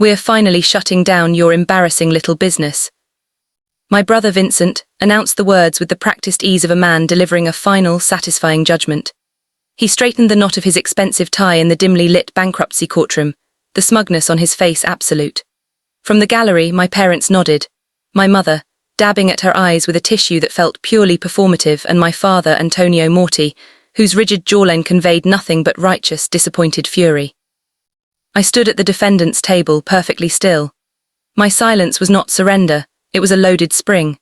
"We're finally shutting down your embarrassing little business." My brother Vincent announced the words with the practiced ease of a man delivering a final, satisfying judgment. He straightened the knot of his expensive tie in the dimly lit bankruptcy courtroom, the smugness on his face absolute. From the gallery, my parents nodded, my mother, dabbing at her eyes with a tissue that felt purely performative, and my father, Antonio Morti, whose rigid jawline conveyed nothing but righteous, disappointed fury. I stood at the defendant's table, perfectly still. My silence was not surrender, it was a loaded spring.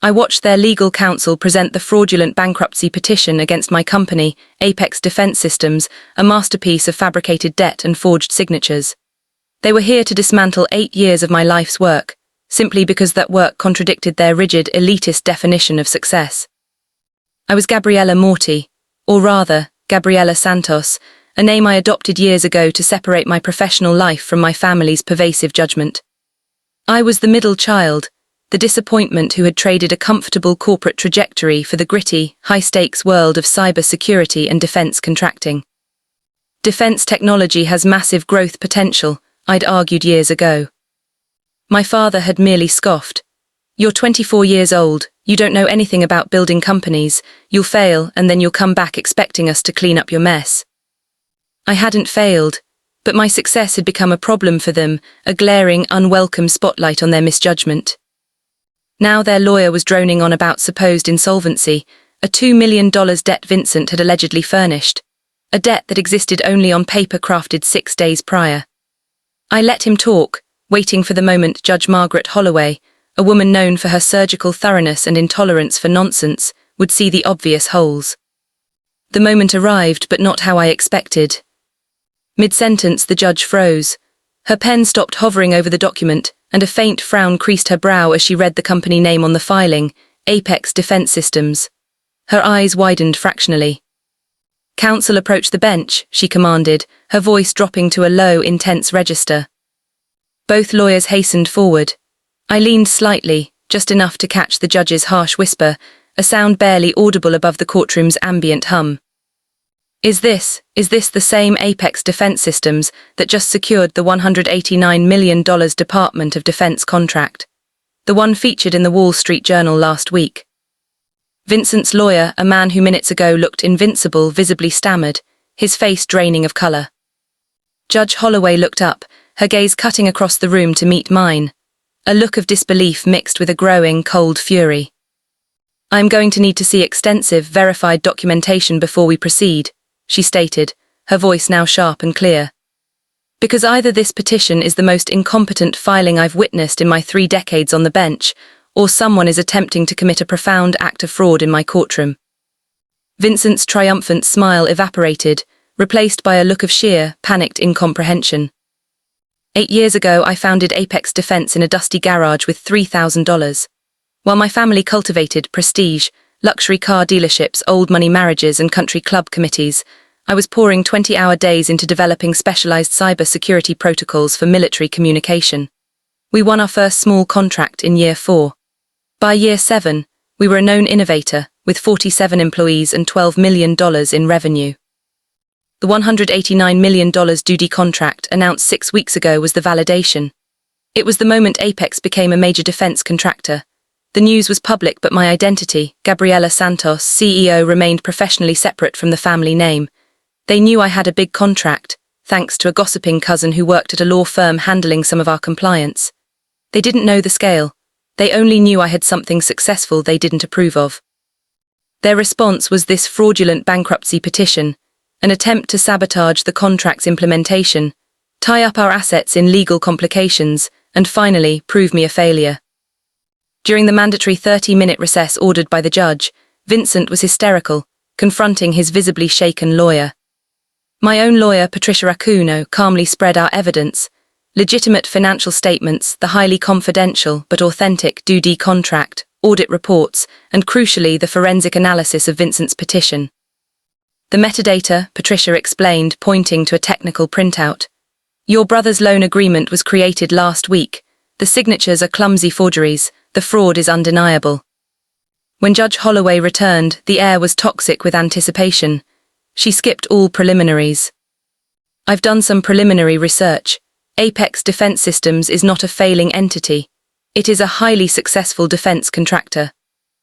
I watched their legal counsel present the fraudulent bankruptcy petition against my company, Apex Defense Systems, a masterpiece of fabricated debt and forged signatures. They were here to dismantle 8 years of my life's work, simply because that work contradicted their rigid, elitist definition of success. I was Gabriella Morti, or rather, Gabriella Santos, a name I adopted years ago to separate my professional life from my family's pervasive judgment. I was the middle child, the disappointment who had traded a comfortable corporate trajectory for the gritty, high-stakes world of cybersecurity and defense contracting. Defense technology has massive growth potential, I'd argued years ago. My father had merely scoffed. "You're 24 years old, you don't know anything about building companies, you'll fail and then you'll come back expecting us to clean up your mess." I hadn't failed, but my success had become a problem for them, a glaring, unwelcome spotlight on their misjudgment. Now their lawyer was droning on about supposed insolvency, a $2 million debt Vincent had allegedly furnished, a debt that existed only on paper crafted 6 days prior. I let him talk, waiting for the moment Judge Margaret Holloway, a woman known for her surgical thoroughness and intolerance for nonsense, would see the obvious holes. The moment arrived, but not how I expected. Mid-sentence, the judge froze. Her pen stopped hovering over the document, and a faint frown creased her brow as she read the company name on the filing, Apex Defense Systems. Her eyes widened fractionally. "Counsel, approach the bench," she commanded, her voice dropping to a low, intense register. Both lawyers hastened forward. I leaned slightly, just enough to catch the judge's harsh whisper, a sound barely audible above the courtroom's ambient hum. Is this the same Apex Defense Systems that just secured the $189 million Department of Defense contract? The one featured in the Wall Street Journal last week." Vincent's lawyer, a man who minutes ago looked invincible, visibly stammered, his face draining of color. Judge Holloway looked up, her gaze cutting across the room to meet mine, a look of disbelief mixed with a growing, cold fury. "I'm going to need to see extensive, verified documentation before we proceed," she stated, her voice now sharp and clear. "Because either this petition is the most incompetent filing I've witnessed in my 3 decades on the bench, or someone is attempting to commit a profound act of fraud in my courtroom." Vincent's triumphant smile evaporated, replaced by a look of sheer, panicked incomprehension. 8 years ago, I founded Apex Defense in a dusty garage with $3,000. While my family cultivated prestige, luxury car dealerships, old money marriages, and country club committees, I was pouring 20-hour days into developing specialized cybersecurity protocols for military communication. We won our first small contract in year 4. By year 7, we were a known innovator, with 47 employees and $12 million in revenue. The $189 million duty contract announced 6 weeks ago was the validation. It was the moment Apex became a major defense contractor. The news was public, but my identity, Gabriella Santos, CEO, remained professionally separate from the family name. They knew I had a big contract, thanks to a gossiping cousin who worked at a law firm handling some of our compliance. They didn't know the scale. They only knew I had something successful they didn't approve of. Their response was this fraudulent bankruptcy petition, an attempt to sabotage the contract's implementation, tie up our assets in legal complications, and finally prove me a failure. During the mandatory 30-minute recess ordered by the judge, Vincent was hysterical, confronting his visibly shaken lawyer. My own lawyer, Patricia Acuno, calmly spread our evidence, legitimate financial statements, the highly confidential but authentic duty contract, audit reports, and crucially the forensic analysis of Vincent's petition. The metadata, Patricia explained, pointing to a technical printout. Your brother's loan agreement was created last week. The signatures are clumsy forgeries. The fraud is undeniable. When Judge Holloway returned, the air was toxic with anticipation. She skipped all preliminaries. I've done some preliminary research. Apex Defense Systems is not a failing entity. It is a highly successful defense contractor.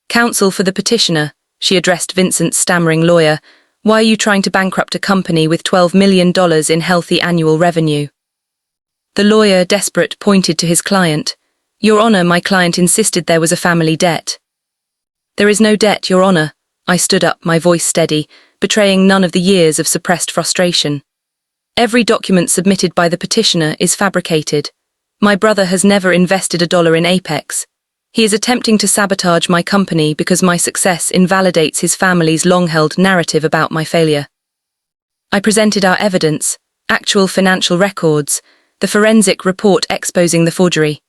Counsel for the petitioner, she addressed Vincent's stammering lawyer. Why are you trying to bankrupt a company with $12 million in healthy annual revenue? The lawyer, desperate, pointed to his client. Your Honor, my client insisted there was a family debt. There is no debt, Your Honor. I stood up, my voice steady, betraying none of the years of suppressed frustration. Every document submitted by the petitioner is fabricated. My brother has never invested $1 in Apex. He is attempting to sabotage my company because my success invalidates his family's long-held narrative about my failure. I presented our evidence, actual financial records, the forensic report exposing the forgery.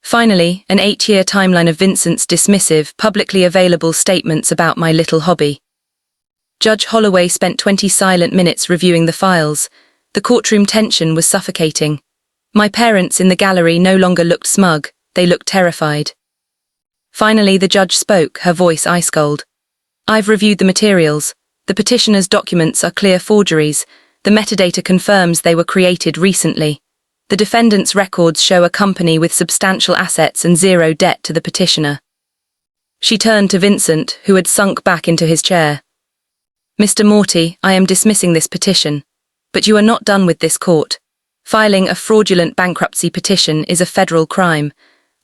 Finally, an 8-year timeline of Vincent's dismissive, publicly available statements about my little hobby. Judge Holloway spent 20 silent minutes reviewing the files. The courtroom tension was suffocating. My parents in the gallery no longer looked smug, they looked terrified. Finally, the judge spoke, her voice ice-cold. I've reviewed the materials. The petitioner's documents are clear forgeries. The metadata confirms they were created recently. The defendant's records show a company with substantial assets and zero debt to the petitioner. She turned to Vincent, who had sunk back into his chair. Mr. Morty, I am dismissing this petition. But you are not done with this court. Filing a fraudulent bankruptcy petition is a federal crime.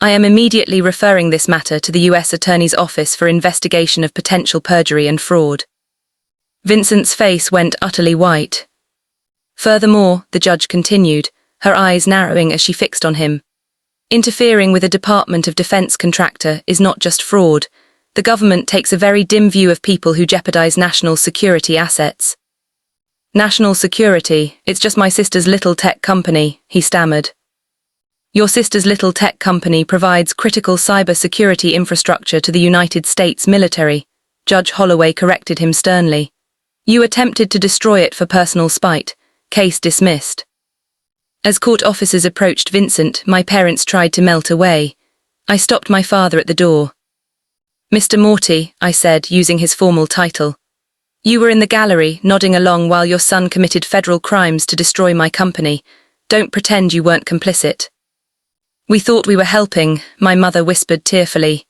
I am immediately referring this matter to the U.S. Attorney's Office for investigation of potential perjury and fraud. Vincent's face went utterly white. Furthermore, the judge continued, her eyes narrowing as she fixed on him. Interfering with a Department of Defense contractor is not just fraud. The government takes a very dim view of people who jeopardize national security assets. National security, it's just my sister's little tech company, he stammered. Your sister's little tech company provides critical cyber-security infrastructure to the United States military, Judge Holloway corrected him sternly. You attempted to destroy it for personal spite. Case dismissed. As court officers approached Vincent, my parents tried to melt away. I stopped my father at the door. Mr. Morty, I said, using his formal title. You were in the gallery, nodding along while your son committed federal crimes to destroy my company. Don't pretend you weren't complicit. We thought we were helping, my mother whispered tearfully.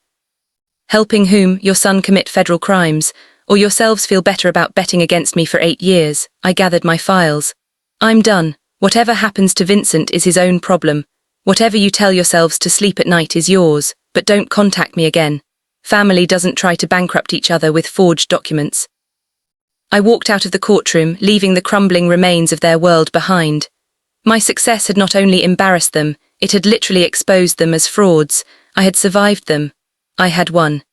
Helping whom? Your son commit federal crimes, or yourselves feel better about betting against me for 8 years. I gathered my files. I'm done. Whatever happens to Vincent is his own problem. Whatever you tell yourselves to sleep at night is yours, but don't contact me again. Family doesn't try to bankrupt each other with forged documents. I walked out of the courtroom, leaving the crumbling remains of their world behind. My success had not only embarrassed them, it had literally exposed them as frauds. I had survived them. I had won.